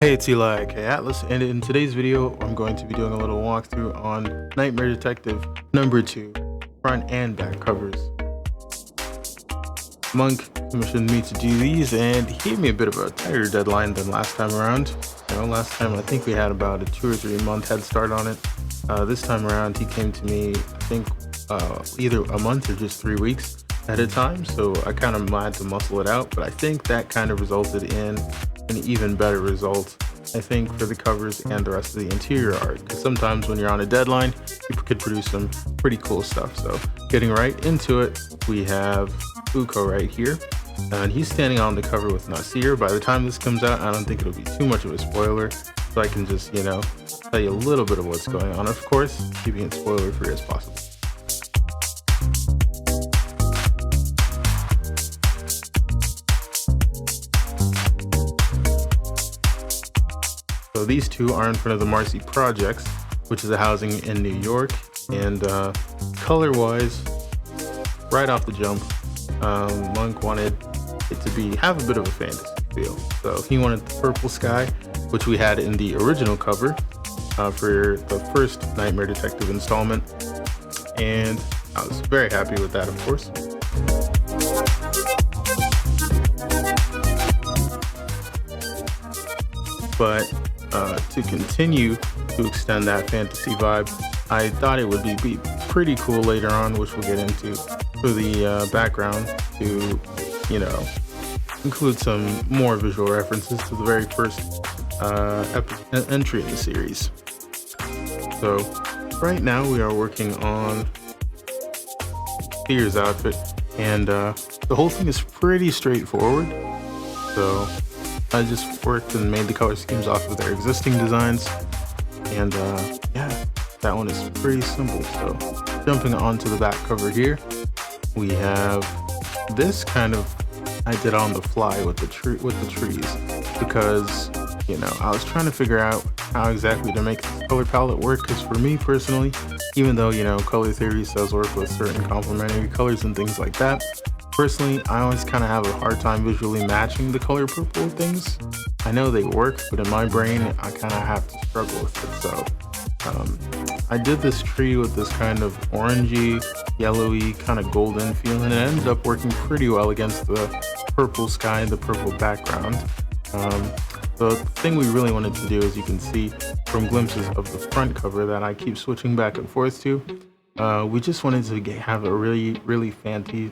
Hey, it's Eli, aka Atlas, and in today's video, I'm going to be doing a little walkthrough on Nightmare Detective number 2, front and back covers. Monk commissioned me to do these, and he gave me a bit of a tighter deadline than last time around. Last time I think we had about a 2 or 3 month head start on it. This time around, he came to me, I think, either a month or just 3 weeks at a time, so I kind of had to muscle it out, but I think that kind of resulted in an even better result, I think, for the covers and the rest of the interior art, because sometimes when you're on a deadline, you could produce some pretty cool stuff. So getting right into it, we have Uko right here, and he's standing on the cover with Nasir. By the time this comes out, I don't think it'll be too much of a spoiler, so I can just, tell you a little bit of what's going on, of course, keeping it spoiler free as possible. So these two are in front of the Marcy Projects, which is a housing in New York, and color-wise, right off the jump, Monk wanted it to have a bit of a fantasy feel. So he wanted the purple sky, which we had in the original cover for the first Nightmare Detective installment, and I was very happy with that, of course. But to continue to extend that fantasy vibe, I thought it would be pretty cool later on, which we'll get into, for the background to, include some more visual references to the very first entry in the series. So right now we are working on Fear's outfit, and the whole thing is pretty straightforward. So I just worked and made the color schemes off of their existing designs, and yeah, that one is pretty simple. So jumping onto the back cover here, we have this kind of, I did on the fly with the trees, because I was trying to figure out how exactly to make this color palette work, because for me personally, even though color theory says work with certain complementary colors and things like that, personally, I always kind of have a hard time visually matching the color purple things. I know they work, but in my brain, I kind of have to struggle with it. So I did this tree with this kind of orangey, yellowy, kind of golden feeling, and it ended up working pretty well against the purple sky and the purple background. The thing we really wanted to do, as you can see from glimpses of the front cover that I keep switching back and forth to, we just wanted to have a really fantastical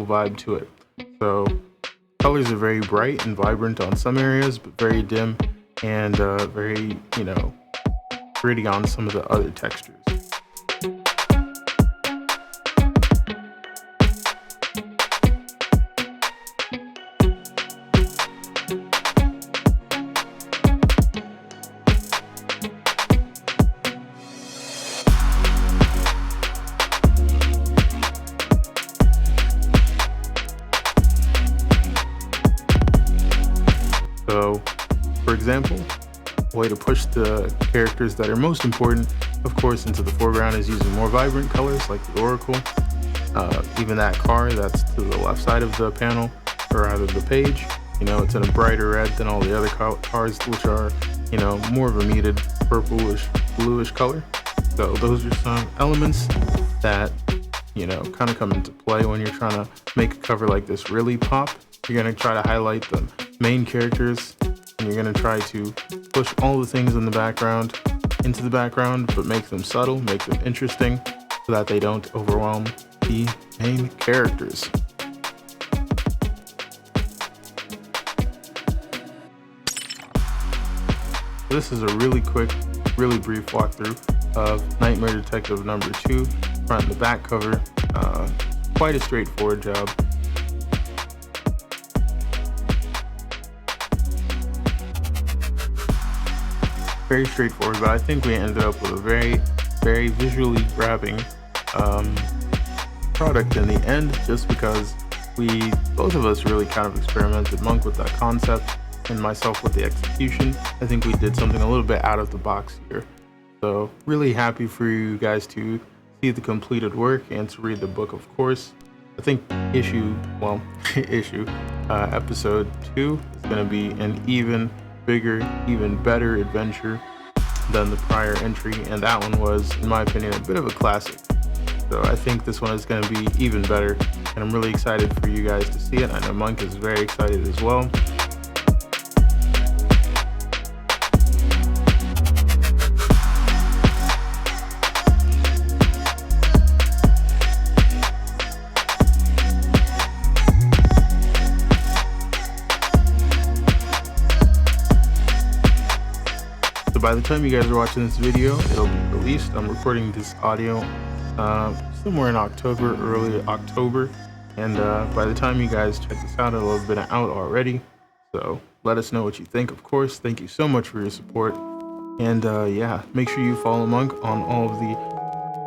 vibe to it. So colors are very bright and vibrant on some areas, but very dim and very, gritty on some of the other textures. So, for example, a way to push the characters that are most important, of course, into the foreground is using more vibrant colors like the Oracle. Even that car that's to the left side of the panel, or rather the page, it's in a brighter red than all the other cars, which are, more of a muted purplish, bluish color. So those are some elements that, kind of come into play when you're trying to make a cover like this really pop. You're going to try to highlight the main characters, and you're going to try to push all the things in the background into the background, but make them subtle, make them interesting, so that they don't overwhelm the main characters. This is a really quick, really brief walkthrough of Nightmare Detective number 2, front and the back cover. Quite a straightforward job. Very straightforward, but I think we ended up with a very visually grabbing product in the end, just because both of us really kind of experimented, Monk with that concept and myself with the execution. I think we did something a little bit out of the box here. So really happy for you guys to see the completed work and to read the book, of course. I think episode 2 is going to be an even bigger, even better adventure than the prior entry, and that one was, in my opinion, a bit of a classic. So I think this one is going to be even better, and I'm really excited for you guys to see it. I know Monk is very excited as well. By the time you guys are watching this video, it'll be released. I'm recording this audio somewhere in October, early October, and by the time you guys check this out, it'll have been out already. So let us know what you think, of course. Thank you so much for your support, and yeah, make sure you follow Monk on all of the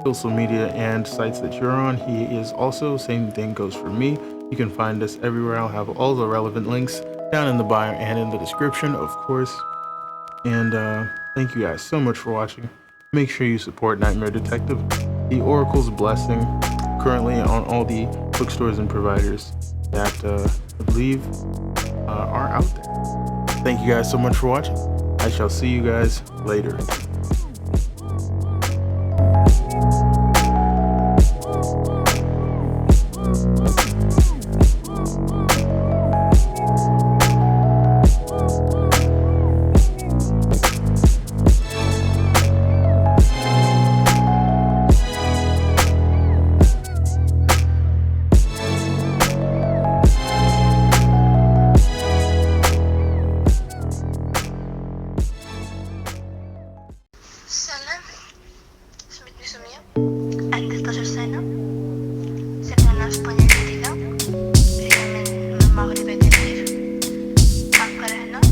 social media and sites that you're on. He is also, same thing goes for me. You can find us everywhere. I'll have all the relevant links down in the bio and in the description, of course. And thank you guys so much for watching. Make sure you support Nightmare Detective, the Oracle's Blessing, currently on all the bookstores and providers that I believe are out there. Thank you guys so much for watching. I shall see you guys later. Sana, smit ni Sumia. Andito sa sana. Sana Spanya ketika. Dengan memang lebih detektif. Angkaran,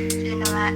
sudah